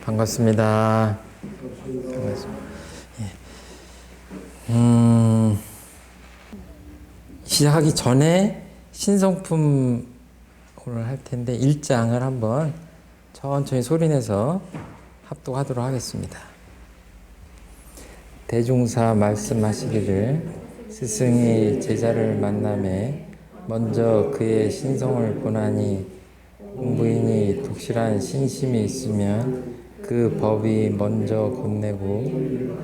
반갑습니다. 반갑습니다. 시작하기 전에 신성품 오늘 할 텐데 1장을 한번 천천히 소리내서 합독하도록 하겠습니다. 대종사 말씀하시기를 스승이 제자를 만나매 먼저 그의 신성을 보나니 공부인이 독실한 신심이 있으면 그 법이 먼저 건네고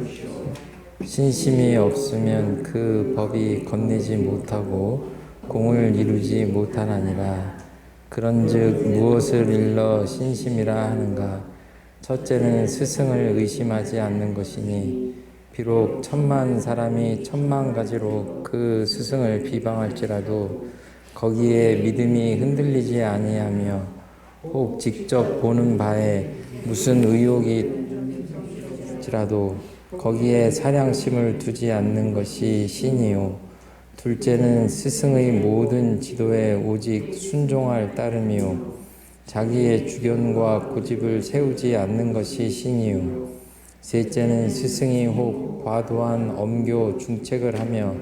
신심이 없으면 그 법이 건네지 못하고 공을 이루지 못하나니라. 그런즉 무엇을 일러 신심이라 하는가? 첫째는 스승을 의심하지 않는 것이니 비록 10,000,000 사람이 10,000,000가지로 그 스승을 비방할지라도 거기에 믿음이 흔들리지 아니하며 혹 직접 보는 바에 무슨 의혹이지라도 거기에 사량심을 두지 않는 것이 신이요. 둘째는 스승의 모든 지도에 오직 순종할 따름이요. 자기의 주견과 고집을 세우지 않는 것이 신이요. 셋째는 스승이 혹 과도한 엄교 중책을 하며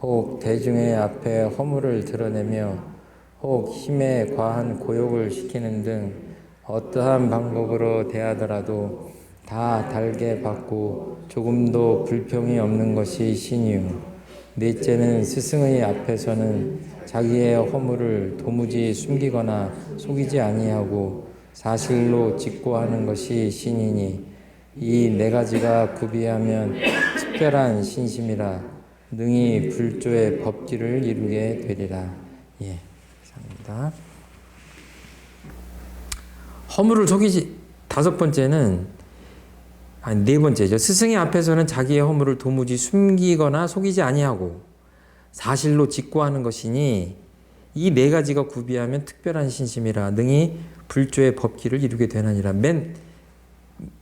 혹 대중의 앞에 허물을 드러내며 혹 힘에 과한 고욕을 시키는 등 어떠한 방법으로 대하더라도 다 달게 받고 조금도 불평이 없는 것이 신이요. 넷째는 스승의 앞에서는 자기의 허물을 도무지 숨기거나 속이지 아니하고 사실로 직고하는 것이 신이니 이 네 가지가 구비하면 특별한 신심이라 능히 불조의 법기를 이루게 되리라. 예, 감사합니다. 허물을 속이지, 다섯 번째는, 네 번째죠. 스승의 앞에서는 자기의 허물을 도무지 숨기거나 속이지 아니하고 사실로 직고하는 것이니 이 네 가지가 구비하면 특별한 신심이라 능히 불조의 법기를 이루게 되나니라. 맨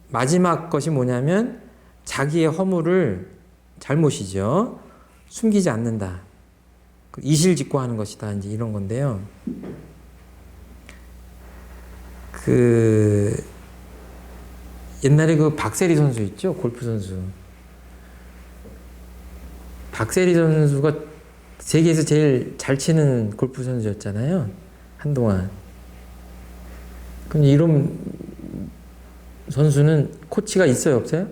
마지막 것이 뭐냐면 자기의 허물을, 잘못이죠, 숨기지 않는다. 이실직고하는 것이다. 이제 이런 건데요. 옛날에 박세리 선수 있죠? 골프 선수. 박세리 선수가 세계에서 제일 잘 치는 골프 선수였잖아요. 한동안. 그럼 이런 선수는 코치가 있어요, 없어요?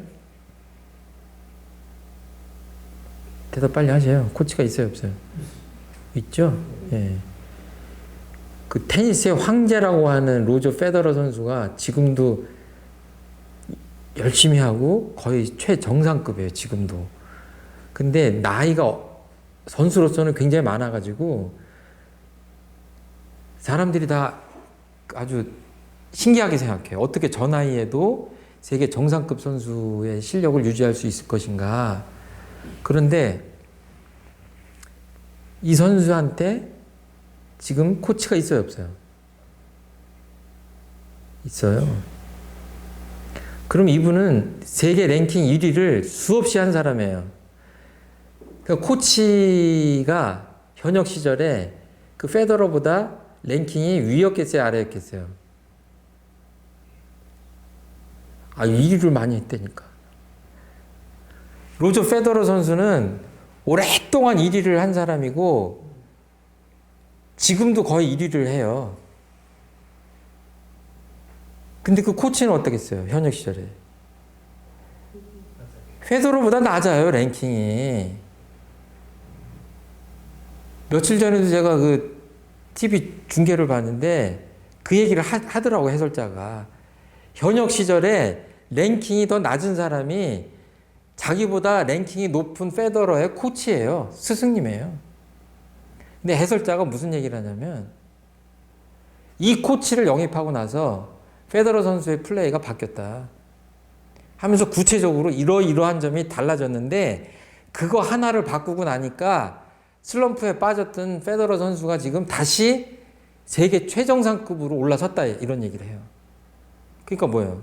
대답 빨리 하세요. 코치가 있어요, 없어요? 있죠? 예. 그 테니스의 황제라고 하는 로저 페더러 선수가 지금도 열심히 하고 거의 최정상급이에요, 지금도. 근데 나이가 선수로서는 굉장히 많아가지고 사람들이 다 아주 신기하게 생각해요. 어떻게 저 나이에도 세계 정상급 선수의 실력을 유지할 수 있을 것인가. 그런데 이 선수한테 지금 코치가 있어요, 없어요? 있어요. 그럼 이분은 세계 랭킹 1위를 수없이 한 사람이에요. 그러니까 코치가 현역 시절에 그 페더러보다 랭킹이 위였겠어요, 아래였겠어요? 1위를 많이 했다니까. 로저 페더러 선수는 오랫동안 1위를 한 사람이고 지금도 거의 1위를 해요. 근데 그 코치는 어떻겠어요? 현역 시절에. 페더러보다 낮아요, 랭킹이. 며칠 전에도 제가 그 TV 중계를 봤는데 그 얘기를 하더라고, 해설자가. 현역 시절에 랭킹이 더 낮은 사람이 자기보다 랭킹이 높은 페더러의 코치예요. 스승님이에요. 근데 해설자가 무슨 얘기를 하냐면 이 코치를 영입하고 나서 페더러 선수의 플레이가 바뀌었다 하면서 구체적으로 이러이러한 점이 달라졌는데 그거 하나를 바꾸고 나니까 슬럼프에 빠졌던 페더러 선수가 지금 다시 세계 최정상급으로 올라섰다, 이런 얘기를 해요. 그러니까 뭐예요?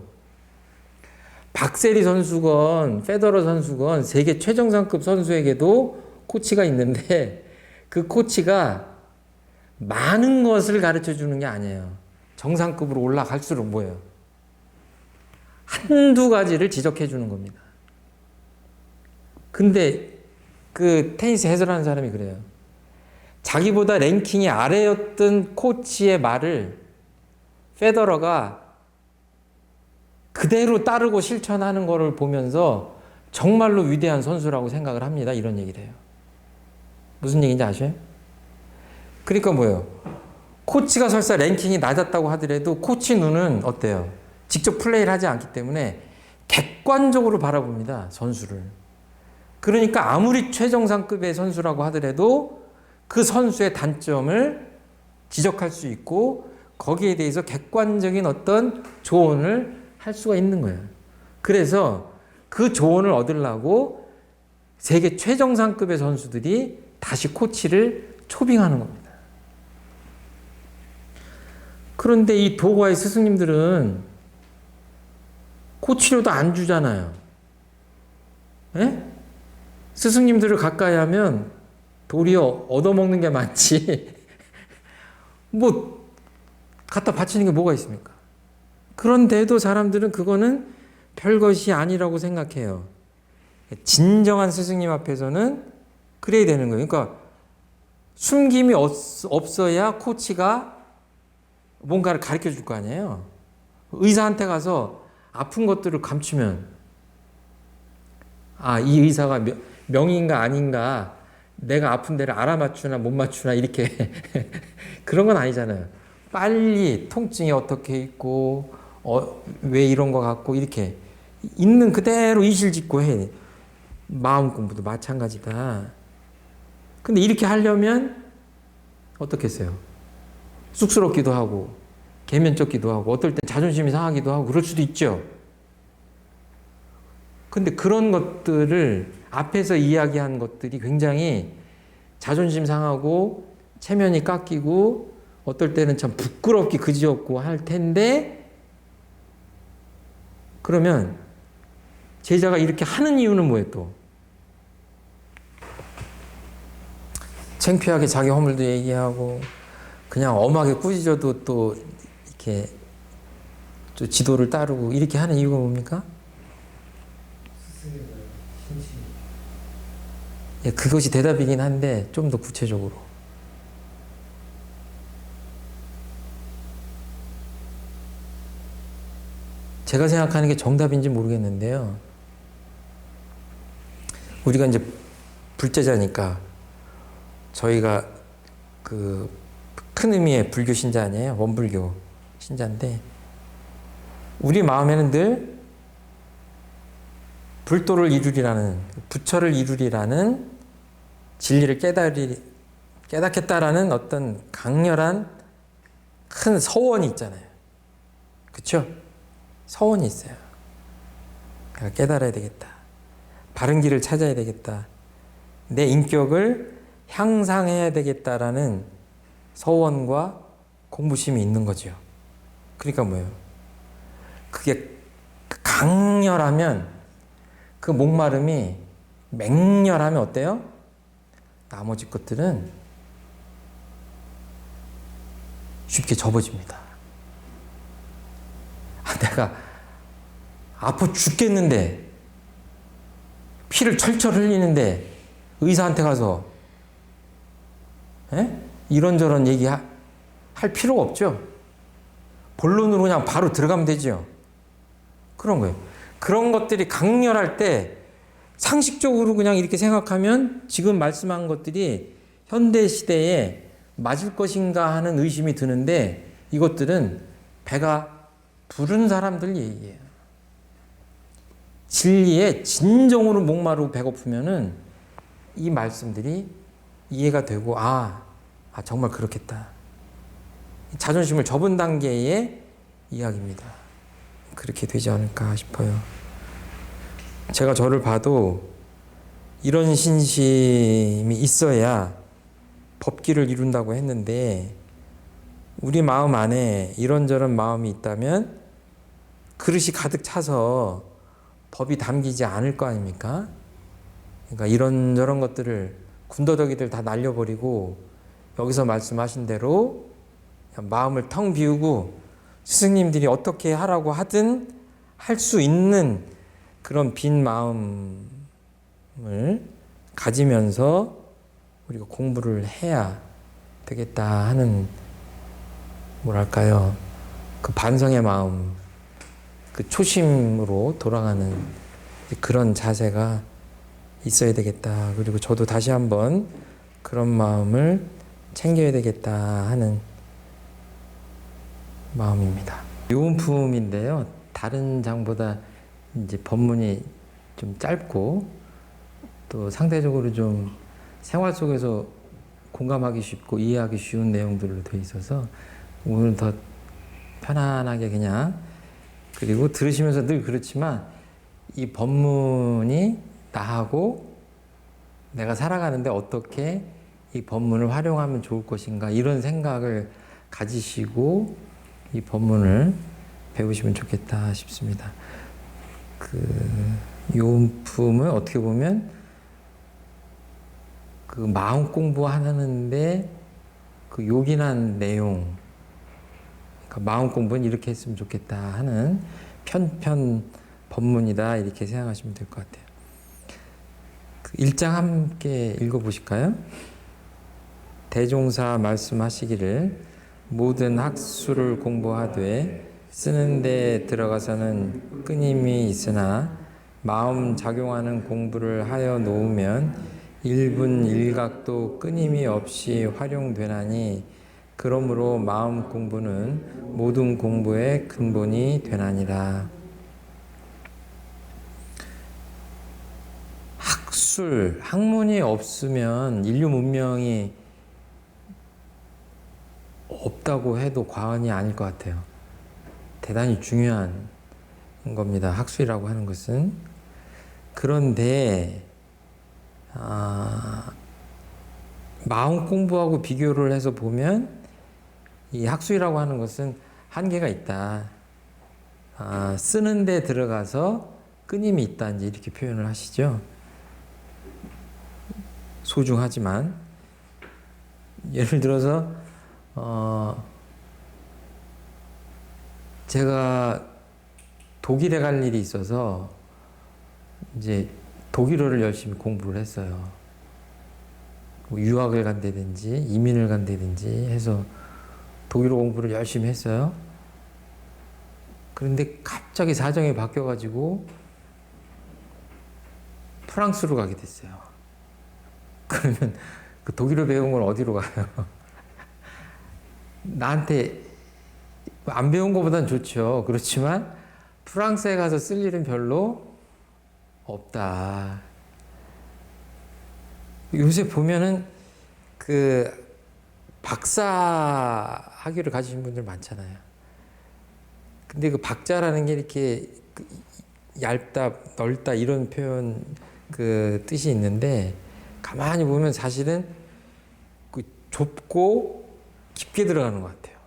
박세리 선수건 페더러 선수건 세계 최정상급 선수에게도 코치가 있는데 그 코치가 많은 것을 가르쳐 주는 게 아니에요. 정상급으로 올라갈수록 뭐예요? 한두 가지를 지적해 주는 겁니다. 근데 그 테니스 해설하는 사람이 그래요. 자기보다 랭킹이 아래였던 코치의 말을 페더러가 그대로 따르고 실천하는 거를 보면서 정말로 위대한 선수라고 생각을 합니다. 이런 얘기를 해요. 무슨 얘기인지 아셔요? 그러니까 뭐예요? 코치가 설사 랭킹이 낮았다고 하더라도 코치 눈은 어때요? 직접 플레이를 하지 않기 때문에 객관적으로 바라봅니다. 선수를. 그러니까 아무리 최정상급의 선수라고 하더라도 그 선수의 단점을 지적할 수 있고 거기에 대해서 객관적인 어떤 조언을 할 수가 있는 거예요. 그래서 그 조언을 얻으려고 세계 최정상급의 선수들이 다시 코치를 초빙하는 겁니다. 그런데 이 도가의 스승님들은 코치료도 안 주잖아요. 에? 스승님들을 가까이 하면 도리어 얻어먹는 게 많지 뭐 갖다 바치는 게 뭐가 있습니까? 그런데도 사람들은 그거는 별것이 아니라고 생각해요. 진정한 스승님 앞에서는 그래야 되는 거예요. 그러니까 숨김이 없어야 코치가 뭔가를 가르쳐 줄 거 아니에요. 의사한테 가서 아픈 것들을 감추면 이 의사가 명의인가 아닌가 내가 아픈 데를 알아맞추나 못 맞추나 이렇게 그런 건 아니잖아요. 빨리 통증이 어떻게 있고 왜 이런 거 같고 이렇게 있는 그대로 이실직고 해. 마음 공부도 마찬가지다. 근데 이렇게 하려면 어떻겠어요? 쑥스럽기도 하고 개면쩍기도 하고 어떨 땐 자존심이 상하기도 하고 그럴 수도 있죠. 근데 그런 것들을 앞에서 이야기한 것들이 굉장히 자존심 상하고 체면이 깎이고 어떨 때는 참 부끄럽기 그지없고 할 텐데 그러면 제자가 이렇게 하는 이유는 뭐예요 또? 창피하게 자기 허물도 얘기하고 그냥 엄하게 꾸짖어도 또 이렇게 또 지도를 따르고 이렇게 하는 이유가 뭡니까? 예, 그것이 대답이긴 한데 좀 더 구체적으로 제가 생각하는 게 정답인지 모르겠는데요. 우리가 이제 불제자니까 저희가 그 큰 의미의 불교 신자 아니에요. 원불교 신자인데 우리 마음에는 늘 불도를 이루리라는 부처를 이루리라는 진리를 깨닫겠다라는 어떤 강렬한 큰 서원이 있잖아요. 그렇죠? 서원이 있어요. 내가 깨달아야 되겠다. 바른 길을 찾아야 되겠다. 내 인격을 향상해야 되겠다라는 서원과 공부심이 있는 거죠. 그러니까 뭐예요? 그게 강렬하면 그 목마름이 맹렬하면 어때요? 나머지 것들은 쉽게 접어집니다. 내가 아파 죽겠는데 피를 철철 흘리는데 의사한테 가서 이런저런 얘기할 필요가 없죠. 본론으로 그냥 바로 들어가면 되죠. 그런 거예요. 그런 것들이 강렬할 때 상식적으로 그냥 이렇게 생각하면 지금 말씀한 것들이 현대 시대에 맞을 것인가 하는 의심이 드는데 이것들은 배가 부른 사람들 얘기예요. 진리에 진정으로 목마르고 배고프면은 이 말씀들이 이해가 되고 정말 그렇겠다. 자존심을 접은 단계의 이야기입니다. 그렇게 되지 않을까 싶어요. 제가 저를 봐도 이런 신심이 있어야 법기를 이룬다고 했는데 우리 마음 안에 이런저런 마음이 있다면 그릇이 가득 차서 법이 담기지 않을 거 아닙니까? 그러니까 이런저런 것들을 군더더기들 다 날려버리고 여기서 말씀하신 대로 마음을 텅 비우고 스승님들이 어떻게 하라고 하든 할 수 있는 그런 빈 마음을 가지면서 우리가 공부를 해야 되겠다 하는, 뭐랄까요, 그 반성의 마음, 그 초심으로 돌아가는 그런 자세가 있어야 되겠다. 그리고 저도 다시 한번 그런 마음을 챙겨야 되겠다 하는 마음입니다. 요음품인데요. 다른 장보다 이제 법문이 좀 짧고 또 상대적으로 좀 생활 속에서 공감하기 쉽고 이해하기 쉬운 내용들로 되어 있어서 오늘 더 편안하게 그냥, 그리고 들으시면서 늘 그렇지만 이 법문이 나하고 내가 살아가는데 어떻게 이 법문을 활용하면 좋을 것인가, 이런 생각을 가지시고 이 법문을 배우시면 좋겠다 싶습니다. 그 요음품은 어떻게 보면 그 마음 공부하는데 그 요긴한 내용, 그러니까 마음 공부는 이렇게 했으면 좋겠다 하는 편편 법문이다, 이렇게 생각하시면 될 것 같아요. 그 1장 함께 읽어보실까요? 대종사 말씀하시기를 모든 학수를 공부하되 쓰는 데 들어가서는 끊임이 있으나 마음 작용하는 공부를 하여 놓으면 일분 일각도 끊임이 없이 활용되나니 그러므로 마음 공부는 모든 공부의 근본이 되나니라. 학문이 없으면 인류 문명이 없다고 해도 과언이 아닐 것 같아요. 대단히 중요한 겁니다. 학술이라고 하는 것은. 그런데 마음 공부하고 비교를 해서 보면 이 학술이라고 하는 것은 한계가 있다. 쓰는 데 들어가서 끊임이 있다, 이제 이렇게 표현을 하시죠. 소중하지만 예를 들어서 제가 독일에 갈 일이 있어서 이제 독일어를 열심히 공부를 했어요. 유학을 간다든지 이민을 간다든지 해서 독일어 공부를 열심히 했어요. 그런데 갑자기 사정이 바뀌어가지고 프랑스로 가게 됐어요. 그러면 그 독일어 배운 건 어디로 가요? 나한테 안 배운 것보단 좋죠. 그렇지만 프랑스에 가서 쓸 일은 별로 없다. 요새 보면은 그 박사 학위를 가지신 분들 많잖아요. 근데 그 박자라는 게 이렇게 얇다, 넓다 이런 표현 그 뜻이 있는데 가만히 보면 사실은 그 좁고 깊게 들어가는 것 같아요.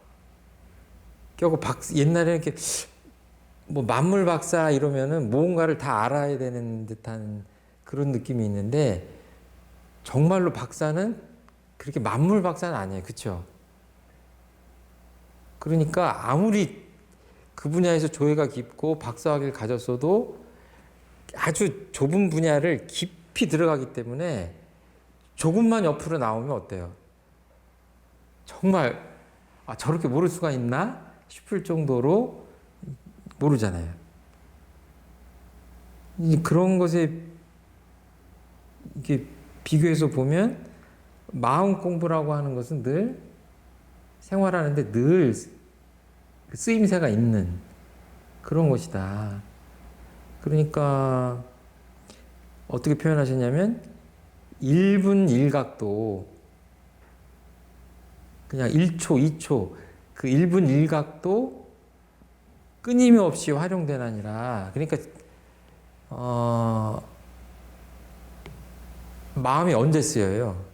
결국 옛날에 이렇게 뭐 만물 박사 이러면은 뭔가를 다 알아야 되는 듯한 그런 느낌이 있는데 정말로 박사는 그렇게 만물 박사는 아니에요. 그렇죠? 그러니까 아무리 그 분야에서 조예가 깊고 박사학위를 가졌어도 아주 좁은 분야를 깊이 들어가기 때문에 조금만 옆으로 나오면 어때요? 정말 저렇게 모를 수가 있나 싶을 정도로 모르잖아요. 그런 것에 이렇게 비교해서 보면 마음 공부라고 하는 것은 늘 생활하는데 늘 쓰임새가 있는 그런 것이다. 그러니까 어떻게 표현하셨냐면 1분 1각도 그냥 1초, 2초 그 1분 1각도 끊임이 없이 활용되나니라. 그러니까 마음이 언제 쓰여요?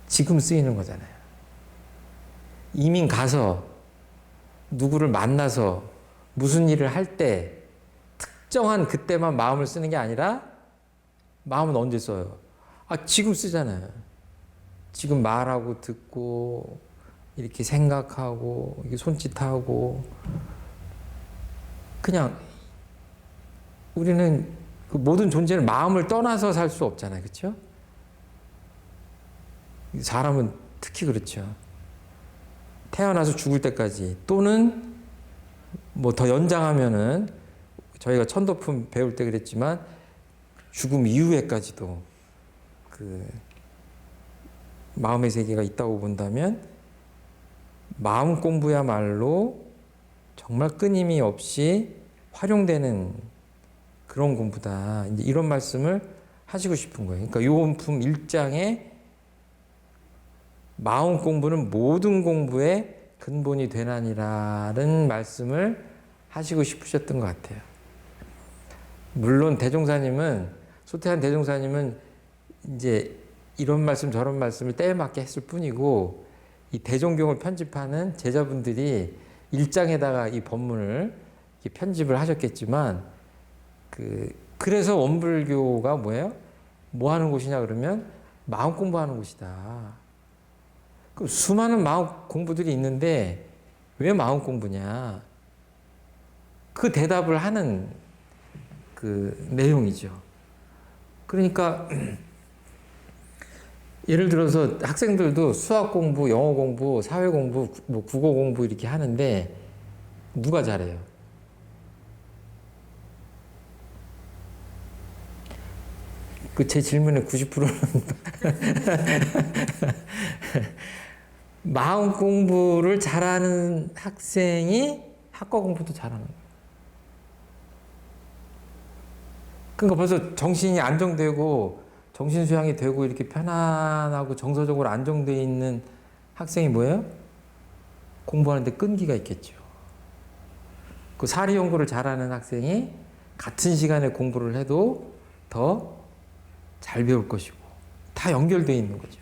지금 쓰이는 거잖아요. 이민 가서 누구를 만나서 무슨 일을 할 때 특정한 그때만 마음을 쓰는 게 아니라 마음은 언제 써요? 지금 쓰잖아요. 지금 말하고 듣고 이렇게 생각하고 이렇게 손짓하고 그냥 우리는 그 모든 존재는 마음을 떠나서 살 수 없잖아요. 그렇죠? 사람은 특히 그렇죠. 태어나서 죽을 때까지 또는 뭐 더 연장하면은 저희가 천도품 배울 때 그랬지만 죽음 이후에까지도 그 마음의 세계가 있다고 본다면 마음 공부야말로 정말 끊임이 없이 활용되는 그런 공부다. 이제 이런 말씀을 하시고 싶은 거예요. 그러니까 요원품 1장에 마음 공부는 모든 공부의 근본이 되나니라는 말씀을 하시고 싶으셨던 것 같아요. 물론 소태한 대종사님은 이제 이런 말씀 저런 말씀을 때에 맞게 했을 뿐이고 이 대종경을 편집하는 제자분들이 1장에다가 이 법문을 편집을 하셨겠지만 그래서 원불교가 뭐예요? 뭐 하는 곳이냐 그러면 마음 공부하는 곳이다. 그럼 수많은 마음 공부들이 있는데 왜 마음 공부냐? 그 대답을 하는 그 내용이죠. 그러니까 예를 들어서 학생들도 수학 공부, 영어 공부, 사회 공부, 뭐 국어 공부 이렇게 하는데 누가 잘해요? 그 제 질문의 90%는 마음 공부를 잘하는 학생이 학과 공부도 잘하는 거예요. 그러니까 벌써 정신이 안정되고 정신 수양이 되고 이렇게 편안하고 정서적으로 안정되어 있는 학생이 뭐예요? 공부하는데 끈기가 있겠죠. 그 사리 연구를 잘하는 학생이 같은 시간에 공부를 해도 더 잘 배울 것이고 다 연결되어 있는 거죠.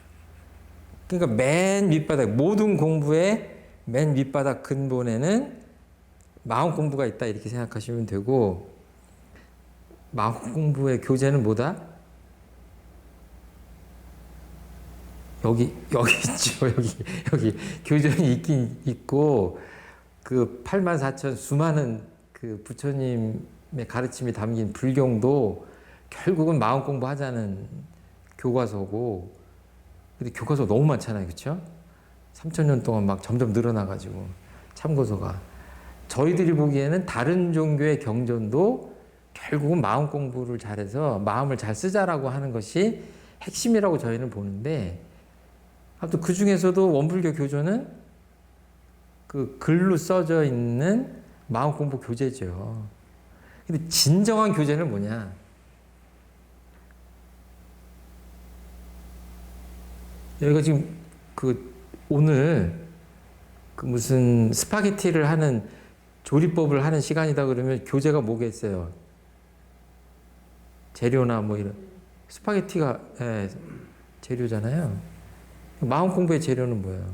그러니까 맨 밑바닥 모든 공부의 맨 밑바닥 근본에는 마음 공부가 있다 이렇게 생각하시면 되고 마음 공부의 교재는 뭐다? 여기 있죠. 여기 교전이 있긴 있고 그 84,000 수많은 그 부처님의 가르침이 담긴 불경도 결국은 마음 공부하자는 교과서고 근데 교과서 너무 많잖아요. 그렇죠? 3,000년 동안 막 점점 늘어나가지고 참고서가 저희들이 보기에는 다른 종교의 경전도 결국은 마음 공부를 잘해서 마음을 잘 쓰자라고 하는 것이 핵심이라고 저희는 보는데 아무튼 그 중에서도 원불교 교조는 그 글로 써져 있는 마음 공부 교재죠. 근데 진정한 교재는 뭐냐? 여기가 지금 오늘 무슨 스파게티를 하는 조리법을 하는 시간이다 그러면 교재가 뭐겠어요? 재료나 뭐 이런 스파게티가 재료잖아요. 마음 공부의 재료는 뭐예요?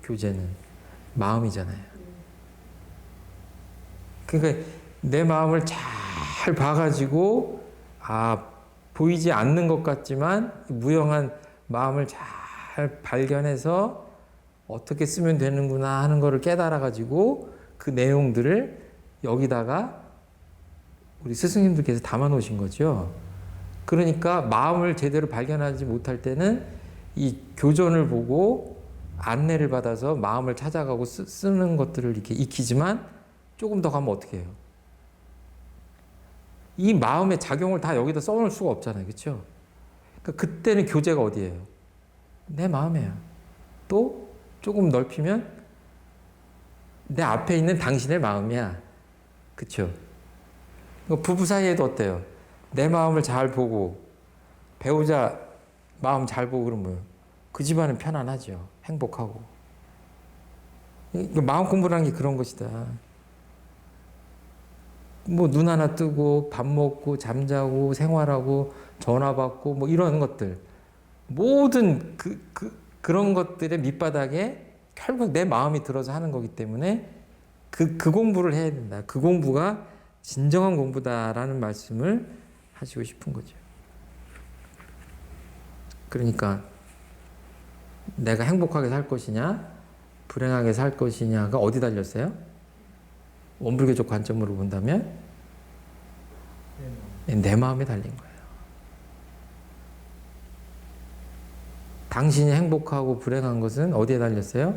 교재는 마음이잖아요. 그러니까 내 마음을 잘 봐가지고 보이지 않는 것 같지만 무형한 마음을 잘 발견해서 어떻게 쓰면 되는구나 하는 것을 깨달아가지고 그 내용들을 여기다가 우리 스승님들께서 담아 놓으신 거죠. 그러니까 마음을 제대로 발견하지 못할 때는 이 교전을 보고 안내를 받아서 마음을 찾아가고 쓰는 것들을 이렇게 익히지만 조금 더 가면 어떻게 해요? 이 마음의 작용을 다 여기다 써놓을 수가 없잖아요. 그렇죠? 그러니까 그때는 교재가 어디예요? 내 마음이에요. 또 조금 넓히면 내 앞에 있는 당신의 마음이야. 그렇죠? 부부 사이에도 어때요? 내 마음을 잘 보고 배우자 마음 잘 보고 그러면 그 집안은 편안하죠. 행복하고. 마음 공부라는 게 그런 것이다. 뭐 눈 하나 뜨고 밥 먹고 잠자고 생활하고 전화 받고 뭐 이런 것들 모든 그런 것들의 밑바닥에 결국 내 마음이 들어서 하는 거기 때문에 그 공부를 해야 된다. 그 공부가 진정한 공부다라는 말씀을 하시고 싶은 거죠. 그러니까 내가 행복하게 살 것이냐 불행하게 살 것이냐가 어디 달렸어요? 원불교적 관점으로 본다면 내 마음에 달린 거예요. 당신이 행복하고 불행한 것은 어디에 달렸어요?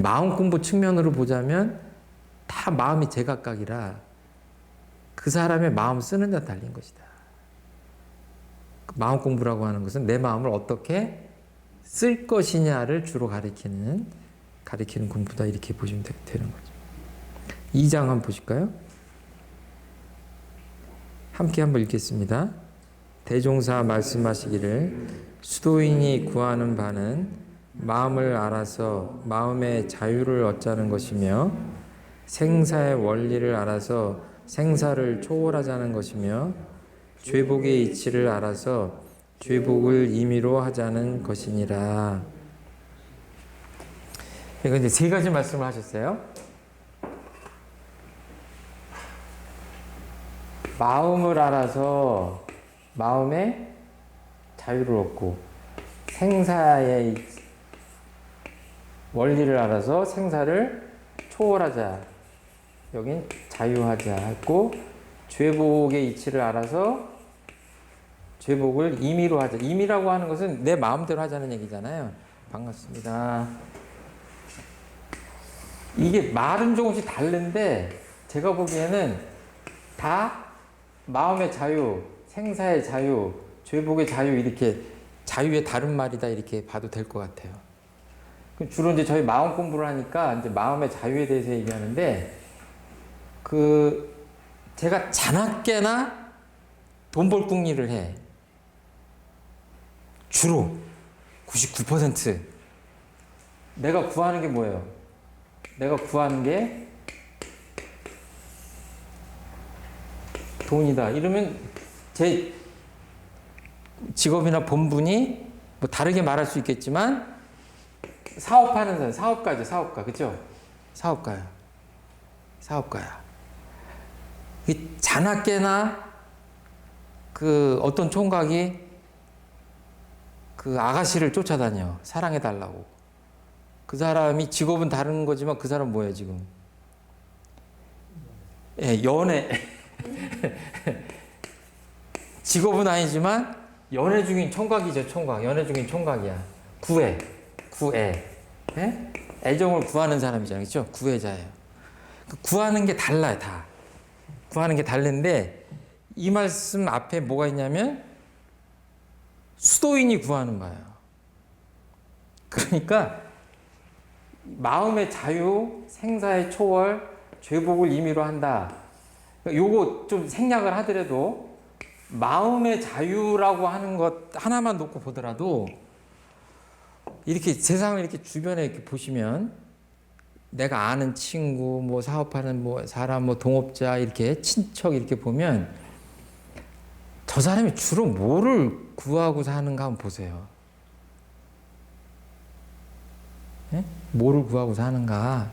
마음 공부 측면으로 보자면 다 마음이 제각각이라 그 사람의 마음 쓰는 데 달린 것이다. 마음 공부라고 하는 것은 내 마음을 어떻게 쓸 것이냐를 주로 가리키는 공부다, 이렇게 보시면 되는 거죠. 2장 한번 보실까요? 함께 한번 읽겠습니다. 대종사 말씀하시기를 수도인이 구하는 바는 마음을 알아서 마음의 자유를 얻자는 것이며 생사의 원리를 알아서 생사를 초월하자는 것이며 죄복의 이치를 알아서 죄복을 임의로 하자는 것이니라. 이거 이제 세 가지 말씀을 하셨어요. 마음을 알아서 마음의 자유를 얻고 생사의 원리를 알아서 생사를 초월하자. 여긴 자유하자 했고, 죄복의 이치를 알아서 죄복을 임의로 하자. 임의라고 하는 것은 내 마음대로 하자는 얘기잖아요. 반갑습니다. 이게 말은 조금씩 다른데 제가 보기에는 다 마음의 자유, 생사의 자유, 죄복의 자유, 이렇게 자유의 다른 말이다, 이렇게 봐도 될 것 같아요. 주로 이제 저희 마음 공부를 하니까 이제 마음의 자유에 대해서 얘기하는데, 제가 자나깨나 돈 벌 궁리를 해. 주로 99% 내가 구하는 게 뭐예요? 내가 구하는 게 돈이다. 이러면 제 직업이나 본분이 뭐 다르게 말할 수 있겠지만 사업하는 사람, 사업가죠, 사업가. 그죠? 사업가야. 이 자나깨나 어떤 총각이 아가씨를 쫓아다녀. 사랑해달라고. 그 사람이 직업은 다른 거지만 그 사람 뭐예요, 지금? 예, 연애. 직업은 아니지만 연애 중인 총각이죠, 총각. 연애 중인 총각이야. 구애. 예? 애정을 구하는 사람이잖아요. 그렇죠? 구애자예요. 구하는 게 달라요, 다. 구하는 게 다른데 이 말씀 앞에 뭐가 있냐면 수도인이 구하는 거예요. 그러니까 마음의 자유, 생사의 초월, 죄복을 임의로 한다. 요거 좀 생략을 하더라도 마음의 자유라고 하는 것 하나만 놓고 보더라도 이렇게 세상을 이렇게 주변에 이렇게 보시면 내가 아는 친구, 뭐 사업하는 뭐 사람, 뭐 동업자, 이렇게 친척 이렇게 보면 저 사람이 주로 뭐를 구하고 사는가 한번 보세요. 예? 뭐를 구하고 사는가?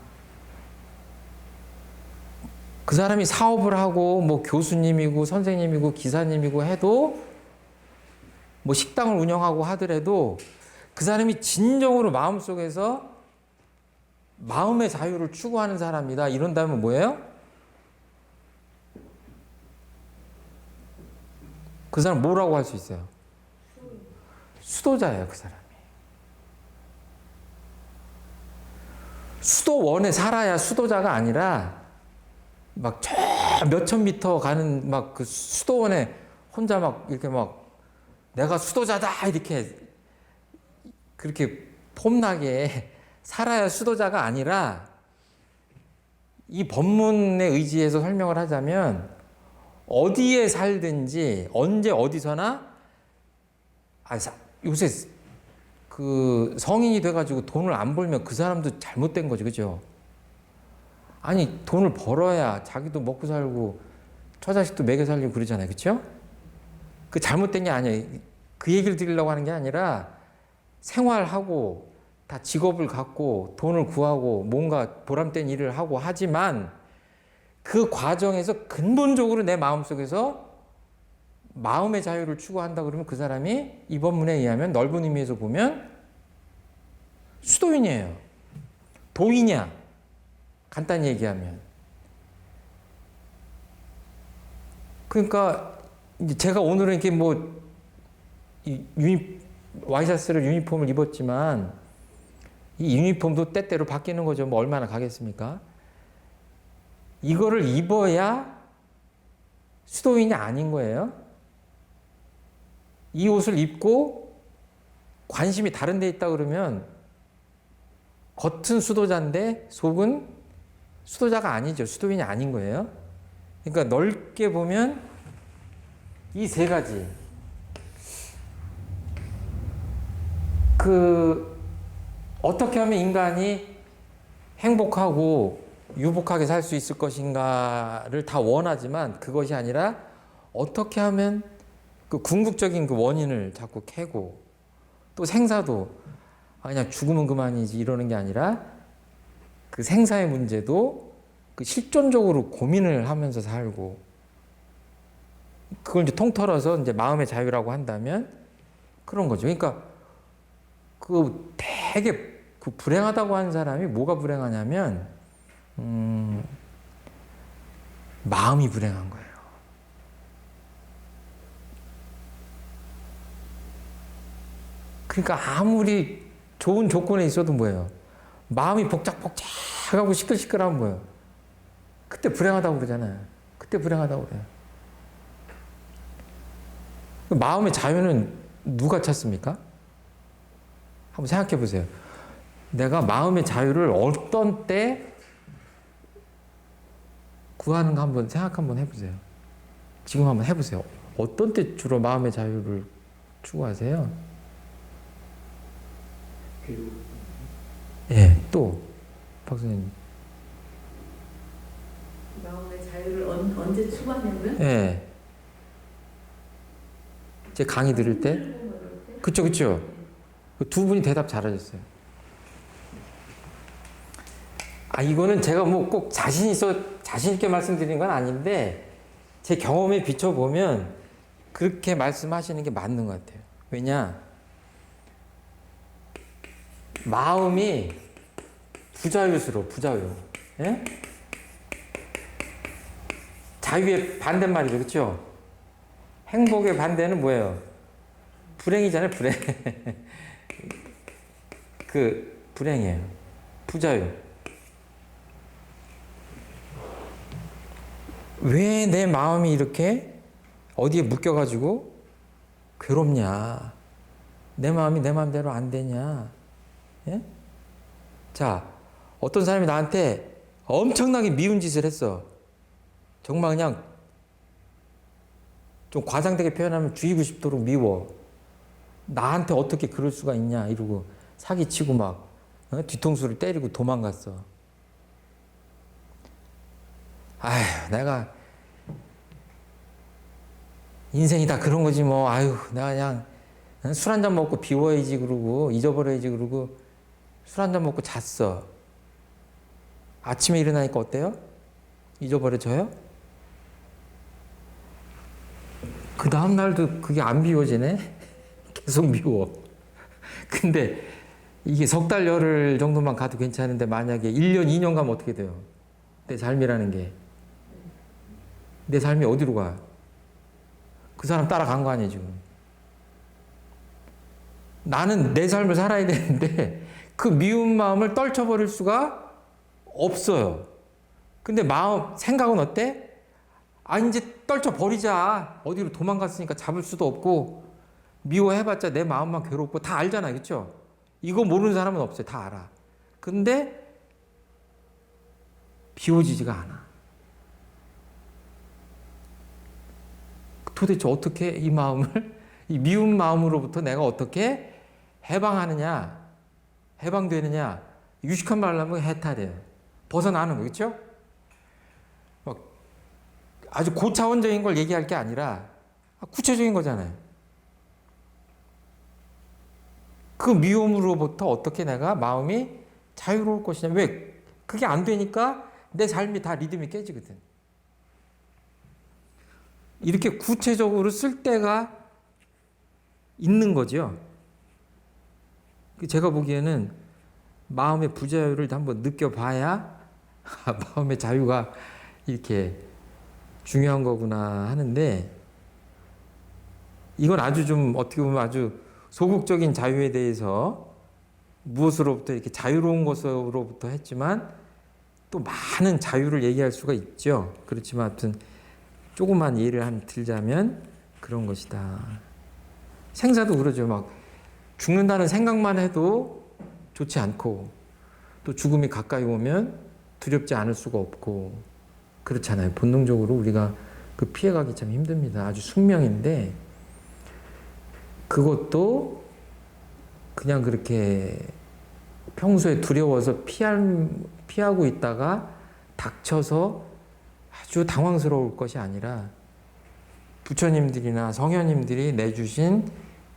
그 사람이 사업을 하고 뭐 교수님이고 선생님이고 기사님이고 해도 뭐 식당을 운영하고 하더라도 그 사람이 진정으로 마음속에서 마음의 자유를 추구하는 사람이다, 이런다면 뭐예요? 그 사람 뭐라고 할 수 있어요? 수도자예요, 그 사람이. 수도원에 살아야 수도자가 아니라 막 저 몇천 미터 가는 막 그 수도원에 혼자 막 이렇게 막 내가 수도자다 이렇게 그렇게 폼나게 살아야 수도자가 아니라, 이 본문에 의지해서 설명을 하자면 어디에 살든지 언제 어디서나 요새 성인이 돼가지고 돈을 안 벌면 그 사람도 잘못된 거죠, 그죠? 아니 돈을 벌어야 자기도 먹고 살고 처자식도 먹여 살리고 그러잖아요, 그렇죠? 그 잘못된 게 아니에요. 그 얘기를 드리려고 하는 게 아니라 생활하고 다 직업을 갖고 돈을 구하고 뭔가 보람된 일을 하고 하지만 그 과정에서 근본적으로 내 마음속에서 마음의 자유를 추구한다 그러면 그 사람이 이 본문에 의하면 넓은 의미에서 보면 수도인이에요. 도인이야. 간단히 얘기하면. 그러니까 이제 제가 오늘은 이렇게 뭐 와이셔츠를 유니폼을 입었지만 이 유니폼도 때때로 바뀌는 거죠. 뭐 얼마나 가겠습니까? 이거를 입어야 수도인이 아닌 거예요. 이 옷을 입고 관심이 다른 데 있다 그러면 겉은 수도자인데 속은 수도자가 아니죠. 수도인이 아닌 거예요. 그러니까 넓게 보면 이 세 가지. 어떻게 하면 인간이 행복하고 유복하게 살 수 있을 것인가를 다 원하지만 그것이 아니라 어떻게 하면 그 궁극적인 그 원인을 자꾸 캐고 또 생사도 그냥 죽으면 그만이지 이러는 게 아니라 그 생사의 문제도 그 실존적으로 고민을 하면서 살고 그걸 이제 통틀어서 이제 마음의 자유라고 한다면 그런 거죠. 그러니까 그 되게 그 불행하다고 하는 사람이 뭐가 불행하냐면 마음이 불행한 거예요. 그러니까 아무리 좋은 조건에 있어도 뭐예요? 마음이 복작복작하고 시끌시끌하면 뭐예요? 그때 불행하다고 그러잖아요. 그때 불행하다고 그래요. 마음의 자유는 누가 찾습니까? 한번 생각해 보세요. 내가 마음의 자유를 어떤 때 구하는가 한번 생각 한번 해보세요. 지금 한번 해보세요. 어떤 때 주로 마음의 자유를 추구하세요? 예, 또 박사님. 마음의 자유를 언제 추구하냐고요? 예. 제 강의 들을 때? 그쵸, 그쵸. 두 분이 대답 잘하셨어요. 이거는 제가 뭐 꼭 자신 있게 말씀드리는 건 아닌데, 제 경험에 비춰보면 그렇게 말씀하시는 게 맞는 것 같아요. 왜냐? 마음이 부자유스러워, 부자유. 예? 자유의 반대말이죠, 그쵸? 행복의 반대는 뭐예요? 불행이잖아요, 불행. 불행이에요. 부자유. 왜 내 마음이 이렇게 어디에 묶여가지고 괴롭냐? 내 마음이 내 마음대로 안 되냐? 예? 자, 어떤 사람이 나한테 엄청나게 미운 짓을 했어. 정말 그냥 좀 과장되게 표현하면 죽이고 싶도록 미워. 나한테 어떻게 그럴 수가 있냐 이러고 사기치고 막 뒤통수를 때리고 도망갔어. 아휴, 내가 인생이 다 그런 거지 뭐. 아휴, 내가 그냥 술 한잔 먹고 비워야지 그러고 잊어버려야지 그러고 술 한잔 먹고 잤어. 아침에 일어나니까 어때요? 잊어버려져요? 그 다음 날도 그게 안 비워지네? 계속 미워. 근데 이게 석 달, 열흘 정도만 가도 괜찮은데 만약에 1년, 2년 가면 어떻게 돼요? 내 삶이라는 게. 내 삶이 어디로 가? 그 사람 따라간 거 아니에요, 지금. 나는 내 삶을 살아야 되는데 그 미운 마음을 떨쳐버릴 수가 없어요. 근데 생각은 어때? 이제 떨쳐버리자. 어디로 도망갔으니까 잡을 수도 없고 미워해봤자 내 마음만 괴롭고 다 알잖아요. 그렇죠? 이거 모르는 사람은 없어요. 다 알아. 근데 비워지지가 않아. 도대체 어떻게 이 마음을 이 미운 마음으로부터 내가 어떻게 해방하느냐, 해방되느냐, 유식한 말로 하면 해탈이에요. 벗어나는 거, 그렇죠? 아주 고차원적인 걸 얘기할 게 아니라 구체적인 거잖아요. 그 미움으로부터 어떻게 내가 마음이 자유로울 것이냐. 왜? 그게 안 되니까 내 삶이 다 리듬이 깨지거든. 이렇게 구체적으로 쓸 때가 있는 거죠. 제가 보기에는 마음의 부자유를 한번 느껴봐야 마음의 자유가 이렇게 중요한 거구나 하는데, 이건 아주 좀 어떻게 보면 아주 소극적인 자유에 대해서 무엇으로부터 이렇게 자유로운 것으로부터 했지만 또 많은 자유를 얘기할 수가 있죠. 그렇지만 아무튼 조그만 예를 한 들자면 그런 것이다. 생사도 그러죠. 막 죽는다는 생각만 해도 좋지 않고, 또 죽음이 가까이 오면 두렵지 않을 수가 없고, 그렇잖아요. 본능적으로 우리가 그 피해가기 참 힘듭니다. 아주 숙명인데, 그것도 그냥 그렇게 평소에 두려워서 피하고 있다가 닥쳐서 아주 당황스러울 것이 아니라, 부처님들이나 성현님들이 내주신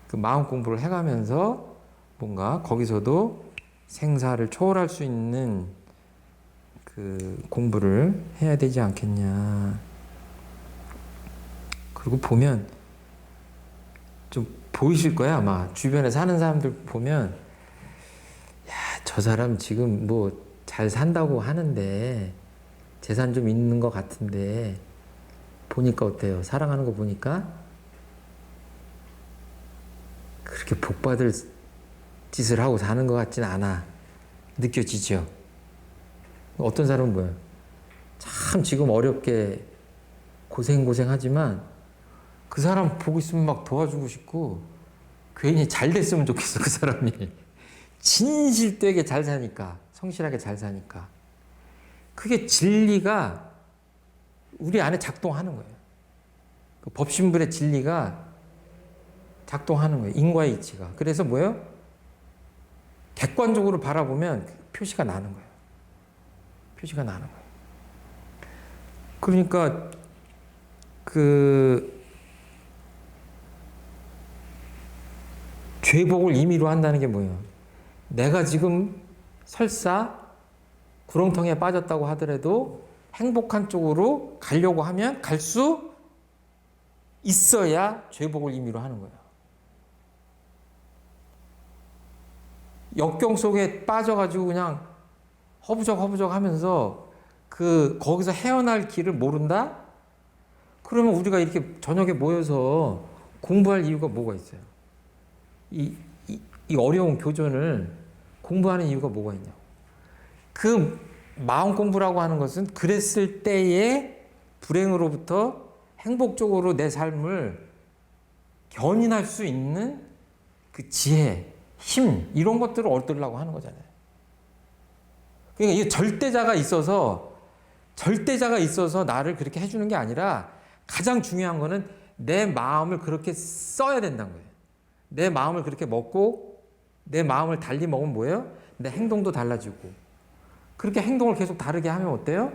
그 마음 공부를 해가면서 뭔가 거기서도 생사를 초월할 수 있는 그 공부를 해야 되지 않겠냐. 그리고 보면 좀 보이실 거야. 아마 주변에 사는 사람들 보면, 야, 저 사람 지금 뭐 잘 산다고 하는데 재산 좀 있는 것 같은데 보니까 어때요? 사랑하는 거 보니까 그렇게 복받을 짓을 하고 사는 것 같진 않아. 느껴지죠? 어떤 사람은 뭐예요? 참 지금 어렵게 고생하지만 그 사람 보고 있으면 막 도와주고 싶고, 괜히 잘 됐으면 좋겠어. 그 사람이 진실되게 잘 사니까, 성실하게 잘 사니까. 그게 진리가 우리 안에 작동하는 거예요. 그 법신불의 진리가 작동하는 거예요. 인과의 이치가. 그래서 뭐예요? 객관적으로 바라보면 표시가 나는 거예요. 표시가 나는 거예요. 그러니까 그 죄복을 임의로 한다는 게 뭐예요? 내가 지금 설사 구렁텅이에 빠졌다고 하더라도 행복한 쪽으로 가려고 하면 갈 수 있어야 죄복을 임의로 하는 거예요. 역경 속에 빠져가지고 그냥 허부적 하면서 거기서 헤어날 길을 모른다? 그러면 우리가 이렇게 저녁에 모여서 공부할 이유가 뭐가 있어요? 이 어려운 교전을 공부하는 이유가 뭐가 있냐고. 그 마음 공부라고 하는 것은 그랬을 때의 불행으로부터 행복적으로 내 삶을 견인할 수 있는 그 지혜, 힘, 이런 것들을 얻으려고 하는 거잖아요. 그러니까 이 절대자가 있어서 나를 그렇게 해주는 게 아니라, 가장 중요한 거는 내 마음을 그렇게 써야 된다는 거예요. 내 마음을 그렇게 먹고, 내 마음을 달리 먹으면 뭐예요? 내 행동도 달라지고. 그렇게 행동을 계속 다르게 하면 어때요?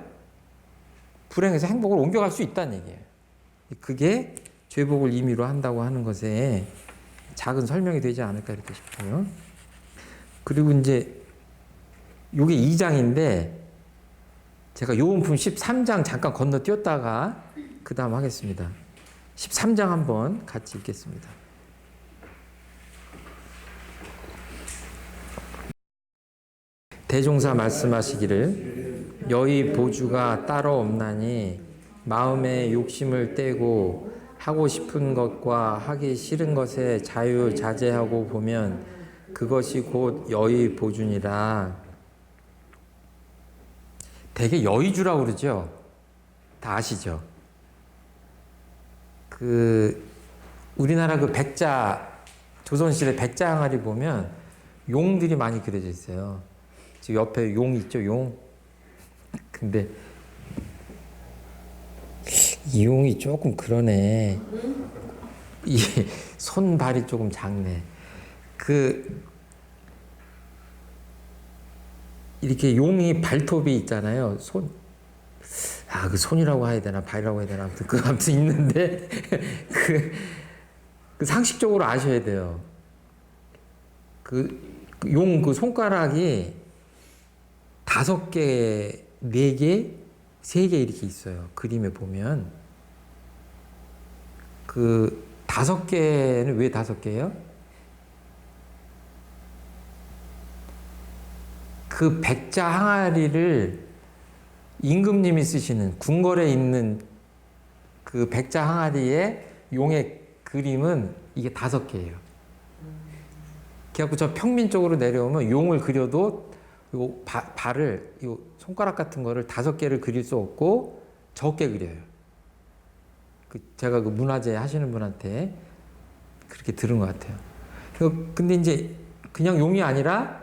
불행에서 행복을 옮겨갈 수 있다는 얘기예요. 그게 죄복을 임의로 한다고 하는 것에 작은 설명이 되지 않을까 이렇게 싶어요. 그리고 이제 요게 2장인데 제가 요원품 13장 잠깐 건너뛰었다가 그 다음 하겠습니다. 13장 한번 같이 읽겠습니다. 대종사 말씀하시기를 여의 보주가 따로 없나니 마음의 욕심을 떼고 하고 싶은 것과 하기 싫은 것에 자유자재하고 보면 그것이 곧 여의 보주니라. 되게 여의주라고 그러죠. 다 아시죠? 우리나라 백자, 조선시대 백자 항아리 보면 용들이 많이 그려져 있어요. 지금 옆에 용 있죠, 용. 근데 이 용이 조금 그러네. 이 손발이 조금 작네. 이렇게 용이 발톱이 있잖아요. 그 손이라고 해야 되나 발이라고 해야 되나 아무튼 있는데 그 상식적으로 아셔야 돼요. 용 손가락이 5개, 4개, 3개 이렇게 있어요. 그림에 보면 5개는 왜 5개예요? 그 백자 항아리를 임금님이 쓰시는 궁궐에 있는 그 백자 항아리의 용의 그림은 이게 5개예요. 그래갖고 저 평민 쪽으로 내려오면 용을 그려도 요 발을 요 손가락 같은 거를 5개를 그릴 수 없고 적게 그려요. 제가 그 문화재 하시는 분한테 그렇게 들은 것 같아요. 근데 이제 그냥 용이 아니라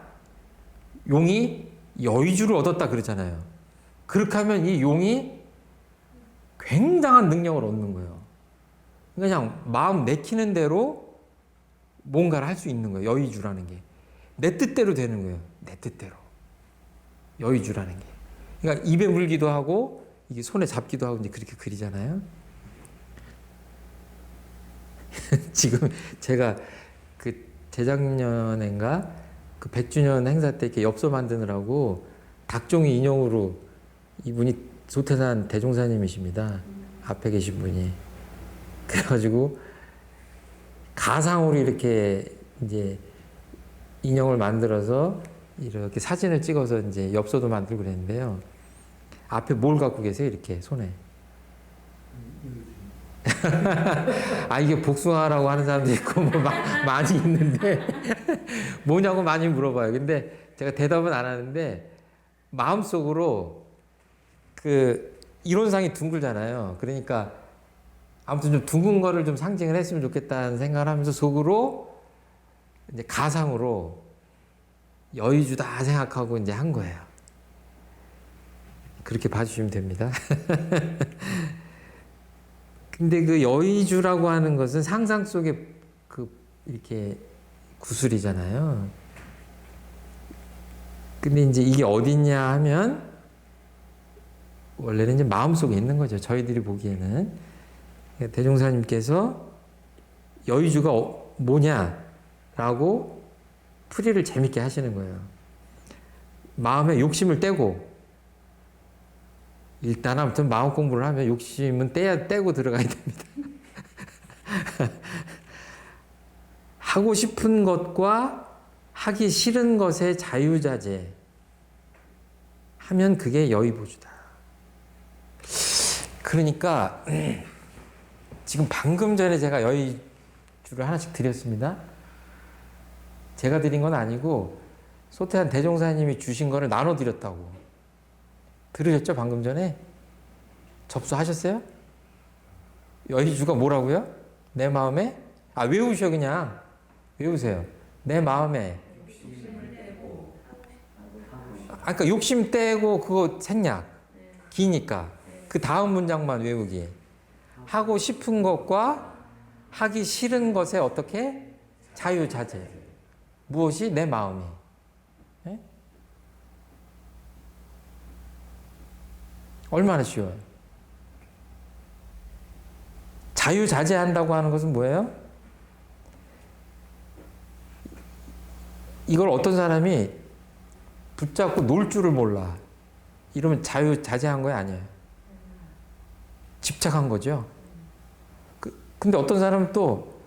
용이 여의주를 얻었다 그러잖아요. 그렇게 하면 이 용이 굉장한 능력을 얻는 거예요. 그냥 마음 내키는 대로 뭔가를 할 수 있는 거예요. 여의주라는 게. 내 뜻대로 되는 거예요. 내 뜻대로. 여의주라는 게. 그러니까 입에 물기도 하고 이게 손에 잡기도 하고 이제 그렇게 그리잖아요. 지금 제가 그 재작년인가 그 100주년 행사 때 이렇게 엽서 만드느라고 닭종이 인형으로 이분이 소태산 대종사님이십니다. 앞에 계신 분이. 그래가지고 가상으로 이렇게 이제 인형을 만들어서 이렇게 사진을 찍어서 이제 엽서도 만들고 그랬는데요. 앞에 뭘 갖고 계세요? 이렇게 손에. 아, 이게 복숭아라고 하는 사람도 있고 뭐 많이 있는데 뭐냐고 많이 물어봐요. 근데 제가 대답은 안 하는데 마음속으로 그 이론상이 둥글잖아요. 그러니까 아무튼 좀 둥근 거를 좀 상징을 했으면 좋겠다는 생각을 하면서 속으로 이제 가상으로 여의주다 생각하고 이제 한 거예요. 그렇게 봐주시면 됩니다. 근데 그 여의주라고 하는 것은 상상 속에 그 이렇게 구슬이잖아요. 근데 이제 이게 어딨냐 하면 원래는 이제 마음속에 있는 거죠. 저희들이 보기에는. 대종사님께서 여의주가 뭐냐라고 풀이를 재밌게 하시는 거예요. 마음에 욕심을 떼고 일단 아무튼 마음 공부를 하면 욕심은 떼고 들어가야 됩니다. 하고 싶은 것과 하기 싫은 것의 자유자재 하면 그게 여의보주다. 그러니까 지금 방금 전에 제가 여의주를 하나씩 드렸습니다. 제가 드린 건 아니고 소태한 대종사님이 주신 거를 나눠드렸다고. 들으셨죠? 방금 전에? 접수하셨어요? 여의주가 뭐라고요? 내 마음에? 아, 외우셔 그냥. 외우세요. 내 마음에. 아, 그러니까 욕심 떼고 그거 생략. 기니까. 그 다음 문장만 외우기. 하고 싶은 것과 하기 싫은 것에 어떻게? 자유자재. 무엇이? 내 마음이. 네? 얼마나 쉬워요. 자유자재한다고 하는 것은 뭐예요? 이걸 어떤 사람이 붙잡고 놀 줄을 몰라. 이러면 자유자재한 거야? 아니에요. 집착한 거죠. 근데 어떤 사람은 또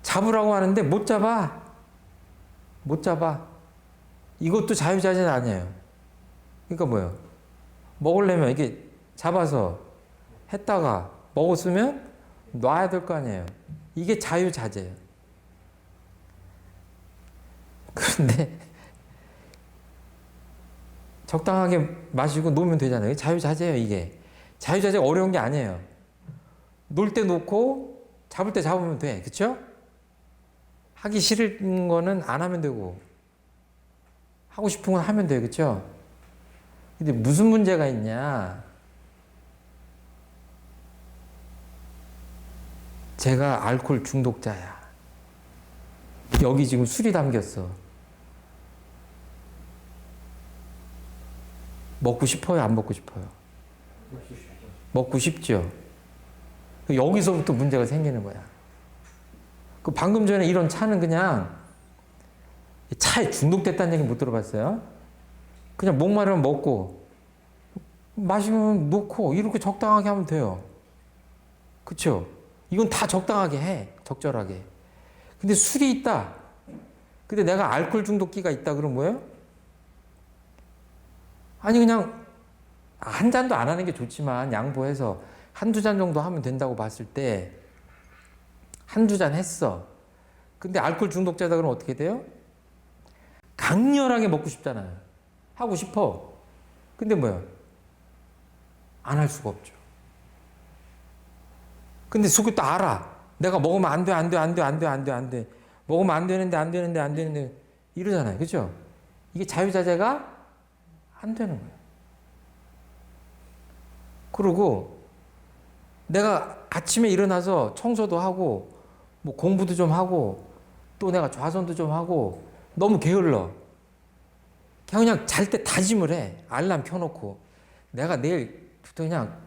잡으라고 하는데 못 잡아. 못 잡아. 이것도 자유자재는 아니에요. 그러니까 뭐예요? 먹으려면 이게 잡아서 했다가 먹었으면 놔야 될 거 아니에요. 이게 자유자재예요. 그런데 적당하게 마시고 놓으면 되잖아요. 자유자재예요, 이게. 자유자재가 어려운 게 아니에요. 놀 때 놓고 잡을 때 잡으면 돼. 그쵸? 하기 싫은 거는 안 하면 되고 하고 싶은 건 하면 돼요. 그쵸? 근데 무슨 문제가 있냐? 제가 알코올 중독자야. 여기 지금 술이 담겼어. 먹고 싶어요? 안 먹고 싶어요? 먹고 싶죠? 여기서부터 문제가 생기는 거야. 그 방금 전에 이런 차는 그냥 차에 중독됐다는 얘기 못 들어봤어요? 그냥 목마르면 먹고 마시면 놓고 이렇게 적당하게 하면 돼요. 그쵸? 이건 다 적당하게 해. 적절하게. 근데 술이 있다. 근데 내가 알코올 중독기가 있다 그러면 뭐예요? 아니 그냥 한 잔도 안 하는 게 좋지만 양보해서 한두 잔 정도 하면 된다고 봤을 때 한두 잔 했어. 근데 알코올 중독자다 그러면 어떻게 돼요? 강렬하게 먹고 싶잖아요. 하고 싶어. 근데 뭐야? 안 할 수가 없죠. 근데 속에 또 알아. 내가 먹으면 안 돼, 안 돼, 안 돼, 안 돼, 안 돼, 안 돼. 먹으면 안 되는데, 안 되는데, 안 되는데. 이러잖아요. 그죠? 이게 자유자재가 안 되는 거예요. 그리고 내가 아침에 일어나서 청소도 하고, 뭐 공부도 좀 하고, 또 내가 좌선도 좀 하고, 너무 게을러. 그냥 잘 때 다짐을 해. 알람 켜놓고. 내가 내일부터 그냥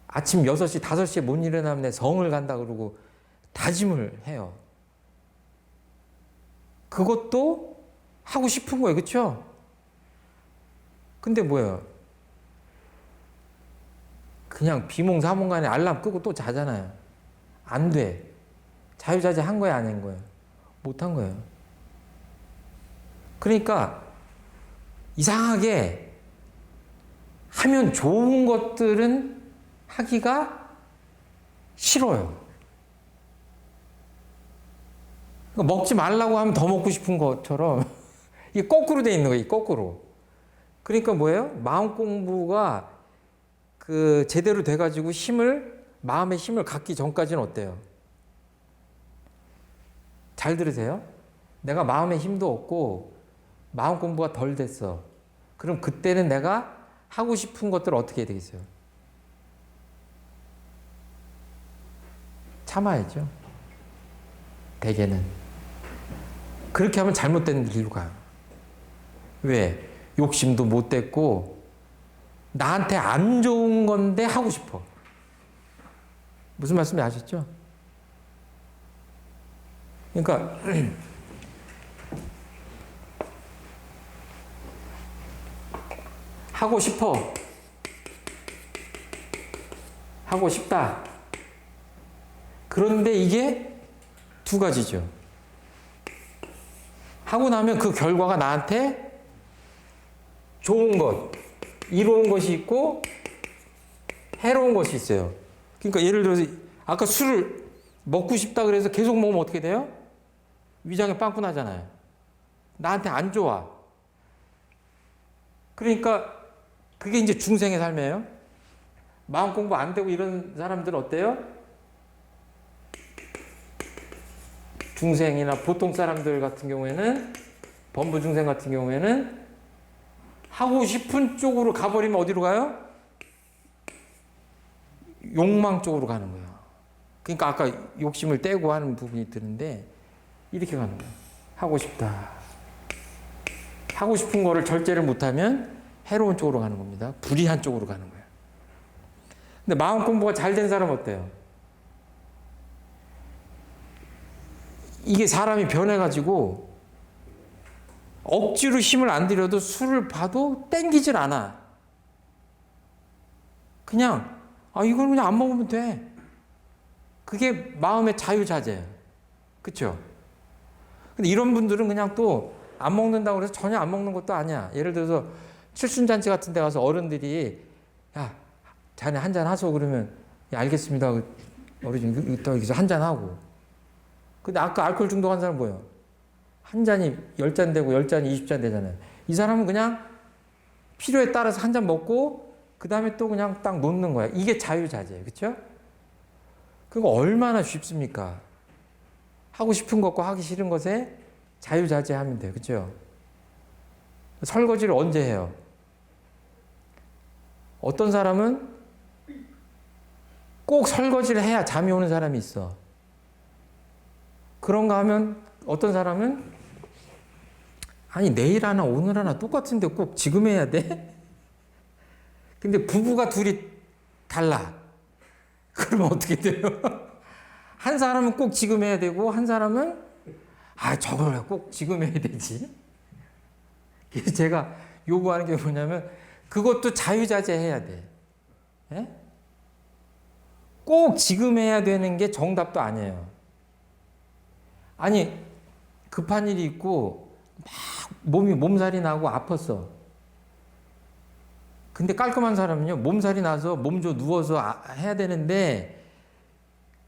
아침 6시, 5시에 못 일어나면 내 성을 간다 그러고 다짐을 해요. 그것도 하고 싶은 거예요. 그쵸? 근데 뭐예요? 그냥 비몽사몽간에 알람 끄고 또 자잖아요. 안 돼. 자유자재 한 거야, 안 한 거예요? 못 한 거예요. 그러니까 이상하게 하면 좋은 것들은 하기가 싫어요. 그러니까 먹지 말라고 하면 더 먹고 싶은 것처럼 이게 거꾸로 돼 있는 거예요. 거꾸로. 그러니까 뭐예요? 마음 공부가 그 제대로 돼가지고 마음의 힘을 갖기 전까지는 어때요? 잘 들으세요. 내가 마음의 힘도 없고 마음 공부가 덜 됐어. 그럼 그때는 내가 하고 싶은 것들을 어떻게 해야 되겠어요? 참아야죠. 대개는. 그렇게 하면 잘못된 길로 가요. 왜? 욕심도 못 됐고 나한테 안 좋은 건데 하고 싶어. 무슨 말씀인지 아셨죠? 그러니까 하고 싶어. 하고 싶다. 그런데 이게 두 가지죠. 하고 나면 그 결과가 나한테 좋은 것, 이로운 것이 있고 해로운 것이 있어요. 그러니까 예를 들어서 아까 술을 먹고 싶다 그래서 계속 먹으면 어떻게 돼요? 위장에 빵꾸 나잖아요. 나한테 안 좋아. 그러니까 그게 이제 중생의 삶이에요. 마음 공부 안 되고 이런 사람들은 어때요? 중생이나 보통 사람들 같은 경우에는, 범부 중생 같은 경우에는 하고 싶은 쪽으로 가버리면 어디로 가요? 욕망 쪽으로 가는 거예요. 그러니까 아까 욕심을 떼고 하는 부분이 드는데 이렇게 가는 거예요. 하고 싶다. 하고 싶은 거를 절제를 못하면 해로운 쪽으로 가는 겁니다. 불의한 쪽으로 가는 거예요. 근데 마음 공부가 잘 된 사람은 어때요? 이게 사람이 변해가지고 억지로 힘을 안 들여도 술을 봐도 땡기질 않아. 그냥 이걸 그냥 안 먹으면 돼. 그게 마음의 자유자재예요. 그렇죠? 근데 이런 분들은 그냥 또 안 먹는다고 해서 전혀 안 먹는 것도 아니야. 예를 들어서 칠순잔치 같은 데 가서 어른들이 야 자네 한잔 하소 그러면 야, 알겠습니다. 어르신 여기서 한잔 하고. 근데 아까 알코올 중독한 사람 뭐예요? 한 잔이 10잔 되고 10잔이 20잔 되잖아요. 이 사람은 그냥 필요에 따라서 한 잔 먹고 그 다음에 또 그냥 딱 놓는 거야. 이게 자유자재예요. 그렇죠? 그거 얼마나 쉽습니까? 하고 싶은 것과 하기 싫은 것에 자유자재하면 돼요. 그렇죠? 설거지를 언제 해요? 어떤 사람은 꼭 설거지를 해야 잠이 오는 사람이 있어. 그런가 하면 어떤 사람은 아니 내일 하나 오늘 하나 똑같은데 꼭 지금 해야 돼? 근데 부부가 둘이 달라. 그러면 어떻게 돼요? 한 사람은 꼭 지금 해야 되고 한 사람은 저걸 꼭 지금 해야 되지. 그래서 제가 요구하는 게 뭐냐면 그것도 자유자재 해야 돼. 예? 꼭 지금 해야 되는 게 정답도 아니에요. 아니 급한 일이 있고 막 몸살이 나고 아팠어. 근데 깔끔한 사람은요, 몸살이 나서 몸져 누워서 해야 되는데,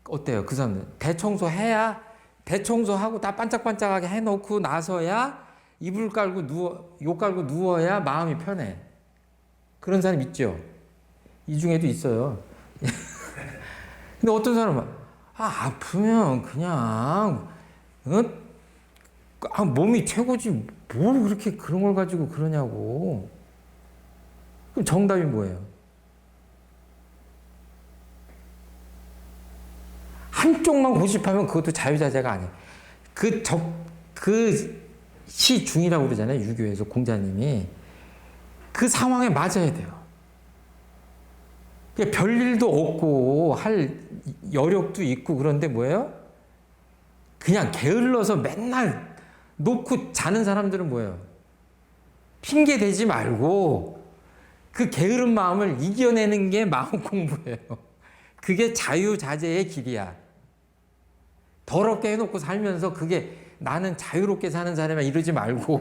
어때요? 그 사람들. 대청소 해야, 대청소하고 다 반짝반짝하게 해놓고 나서야 이불 깔고 욕 깔고 누워야 마음이 편해. 그런 사람 있죠? 이 중에도 있어요. 근데 어떤 사람은, 아프면 그냥, 몸이 최고지, 뭘 그렇게 그런 걸 가지고 그러냐고. 그럼 정답이 뭐예요? 한쪽만 고집하면 그것도 자유자재가 아니에요. 시중이라고 그러잖아요. 유교에서 공자님이. 그 상황에 맞아야 돼요. 별일도 없고 할 여력도 있고 그런데 뭐예요? 그냥 게을러서 맨날 놓고 자는 사람들은 뭐예요? 핑계 대지 말고 그 게으른 마음을 이겨내는 게 마음 공부예요. 그게 자유자재의 길이야. 더럽게 해놓고 살면서 그게 나는 자유롭게 사는 사람이야 이러지 말고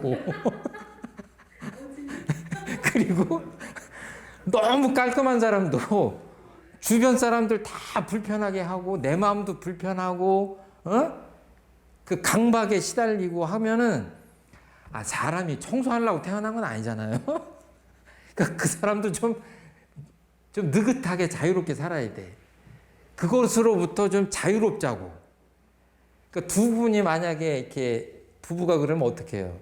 그리고 너무 깔끔한 사람도 주변 사람들 다 불편하게 하고 내 마음도 불편하고 그 강박에 시달리고 하면은 사람이 청소하려고 태어난 건 아니잖아요. 그러니까 그 사람도 좀 느긋하게 자유롭게 살아야 돼. 그것으로부터 좀 자유롭자고. 그러니까 두 분이 만약에 이렇게 부부가 그러면 어떻게 해요?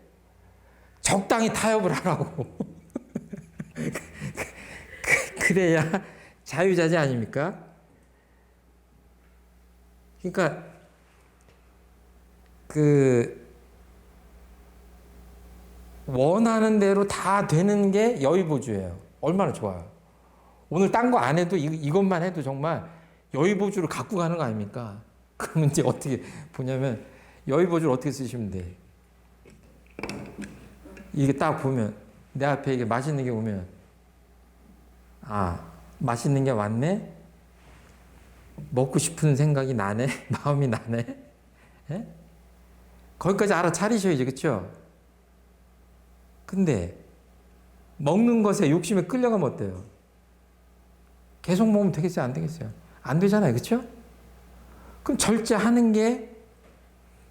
적당히 타협을 하라고. 그래야 자유자재 아닙니까? 그러니까 원하는 대로 다 되는 게 여의보주예요. 얼마나 좋아요. 오늘 딴 거 안 해도 이것만 해도 정말 여의보주를 갖고 가는 거 아닙니까? 그러면 이제 어떻게 보냐면 여의보주를 어떻게 쓰시면 돼? 이게 딱 보면 내 앞에 이게 맛있는 게 오면 맛있는 게 왔네? 먹고 싶은 생각이 나네? 마음이 나네? 예? 거기까지 알아차리셔야지, 그쵸? 근데 먹는 것에 욕심에 끌려가면 어때요? 계속 먹으면 되겠어요? 안 되겠어요? 안 되잖아요, 그쵸? 그럼 절제하는 게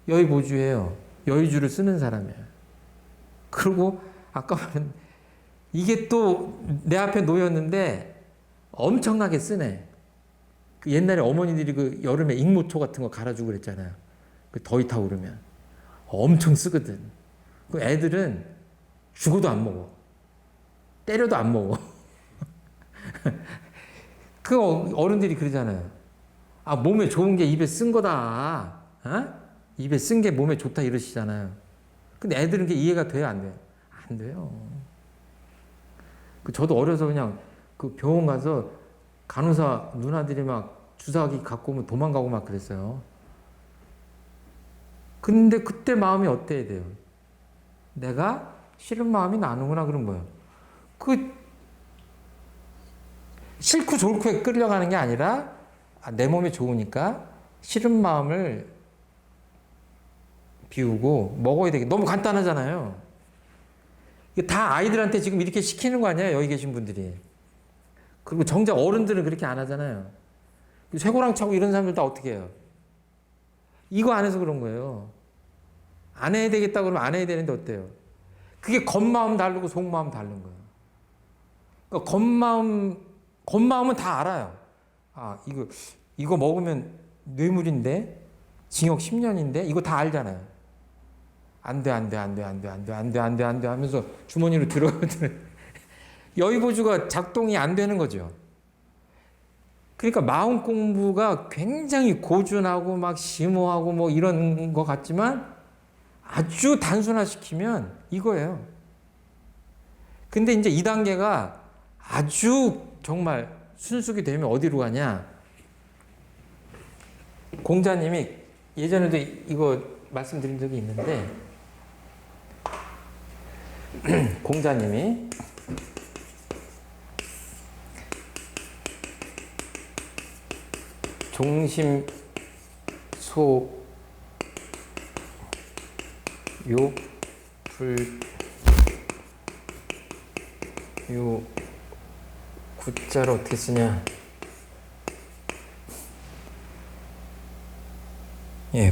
여의보주예요. 여의주를 쓰는 사람이에요. 그리고 아까 말한 이게 또 내 앞에 놓였는데 엄청나게 쓰네. 그 옛날에 어머니들이 그 여름에 익모초 같은 거 갈아주고 그랬잖아요. 그 더위 타고 그러면 엄청 쓰거든. 그 애들은 죽어도 안 먹어. 때려도 안 먹어. 그 어른들이 그러잖아요. 몸에 좋은 게 입에 쓴 거다. 입에 쓴 게 몸에 좋다 이러시잖아요. 근데 애들은 그게 이해가 돼요, 안 돼요? 안 돼요. 저도 어려서 그냥 그 병원 가서 간호사 누나들이 막 주사기 갖고 오면 도망가고 막 그랬어요. 근데 그때 마음이 어때야 돼요? 내가 싫은 마음이 나는구나, 그런 거예요. 싫고 좋고에 끌려가는 게 아니라 내 몸이 좋으니까 싫은 마음을 비우고 먹어야 되겠다. 너무 간단하잖아요. 이게 다 아이들한테 지금 이렇게 시키는 거 아니에요? 여기 계신 분들이. 그리고 정작 어른들은 그렇게 안 하잖아요. 쇠고랑 차고 이런 사람들 다 어떻게 해요? 이거 안 해서 그런 거예요. 안 해야 되겠다 그러면 안 해야 되는데 어때요? 그게 겉마음 다르고 속마음 다른 거예요. 그러니까 겉마음은 다 알아요. 이거 먹으면 뇌물인데? 징역 10년인데? 이거 다 알잖아요. 안 돼 하면서 주머니로 들어가면 여의보주가 작동이 안 되는 거죠. 그러니까 마음 공부가 굉장히 고준하고 막 심오하고 뭐 이런 것 같지만 아주 단순화시키면 이거예요. 근데 이제 2단계가 아주 정말 순수하게 되면 어디로 가냐? 공자님이 예전에도 이거 말씀드린 적이 있는데 공자님이 종심 소 요 불 요 구자를 어떻게 쓰냐? 예,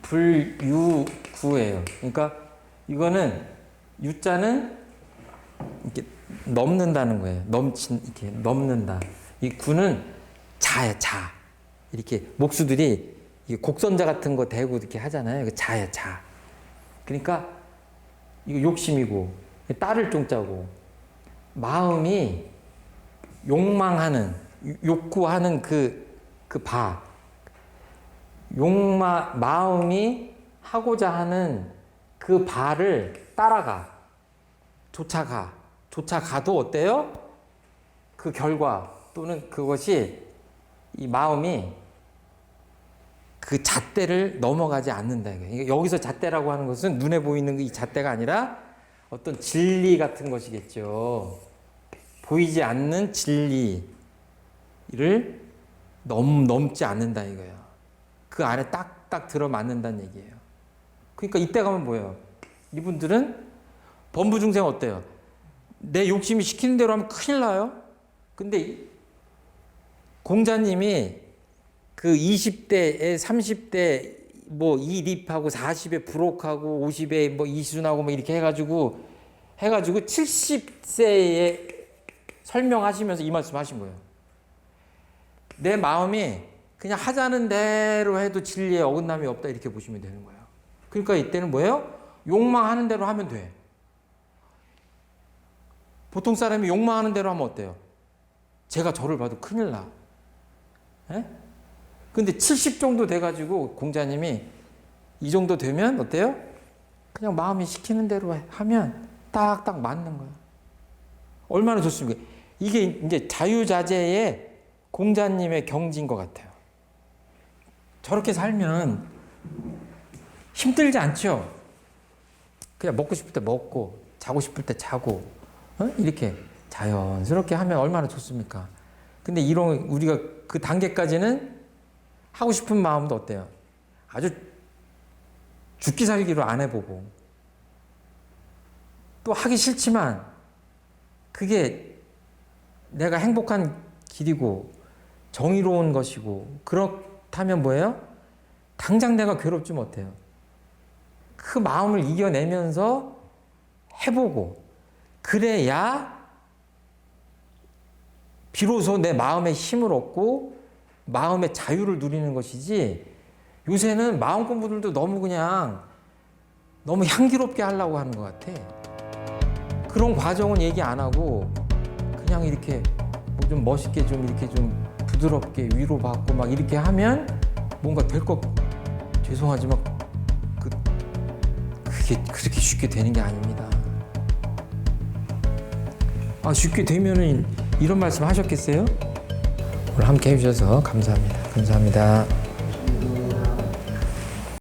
불유구예요. 그러니까 이거는 유자는 이렇게 넘는다는 거예요. 이렇게 넘는다. 이 구는 자야, 자. 이렇게 목수들이 곡선자 같은 거 대고 이렇게 하잖아요. 그 자야, 자. 그러니까 이거 욕심이고 딸을 종자고 마음이 욕망하는 욕구하는 그 마음이 하고자 하는 그 바를 따라가 쫓아가도 어때요? 그 결과 또는 그것이 이 마음이 그 잣대를 넘어가지 않는다. 여기서 잣대라고 하는 것은 눈에 보이는 이 잣대가 아니라 어떤 진리 같은 것이겠죠. 보이지 않는 진리를 넘지 않는다 이거예요. 그 안에 딱딱 들어맞는다는 얘기예요. 그러니까 이때 가면 뭐예요? 이분들은 범부중생 어때요? 내 욕심이 시키는 대로 하면 큰일 나요. 근데 공자님이 그 20대에 30대 뭐 이립하고 40에 불옥하고 50에 뭐 이순하고 뭐 이렇게 해가지고 70세에 설명하시면서 이 말씀 하신 거예요. 내 마음이 그냥 하자는 대로 해도 진리에 어긋남이 없다 이렇게 보시면 되는 거예요. 그러니까 이때는 뭐예요? 욕망하는 대로 하면 돼. 보통 사람이 욕망하는 대로 하면 어때요? 제가 저를 봐도 큰일 나. 에? 근데 70 정도 돼가지고 공자님이 이 정도 되면 어때요? 그냥 마음이 시키는 대로 하면 딱딱 맞는 거예요. 얼마나 좋습니까? 이게 이제 자유자재의 공자님의 경지인 것 같아요. 저렇게 살면 힘들지 않죠? 그냥 먹고 싶을 때 먹고 자고 싶을 때 자고 이렇게 자연스럽게 하면 얼마나 좋습니까? 근데 이런 우리가 그 단계까지는 하고 싶은 마음도 어때요? 아주 죽기 살기로 안 해보고 또 하기 싫지만 그게 내가 행복한 길이고 정의로운 것이고 그렇다면 뭐예요? 당장 내가 괴롭지 못해요. 그 마음을 이겨내면서 해보고 그래야 비로소 내 마음의 힘을 얻고 마음의 자유를 누리는 것이지 요새는 마음 공부들도 너무 향기롭게 하려고 하는 것 같아. 그런 과정은 얘기 안 하고 그냥 이렇게 뭐 좀 멋있게 좀 이렇게 좀 부드럽게 위로받고 막 이렇게 하면 뭔가 될 것 죄송하지만 그게 그렇게 쉽게 되는 게 아닙니다. 쉽게 되면은 이런 말씀 하셨겠어요? 오늘 함께 해주셔서 감사합니다. 감사합니다.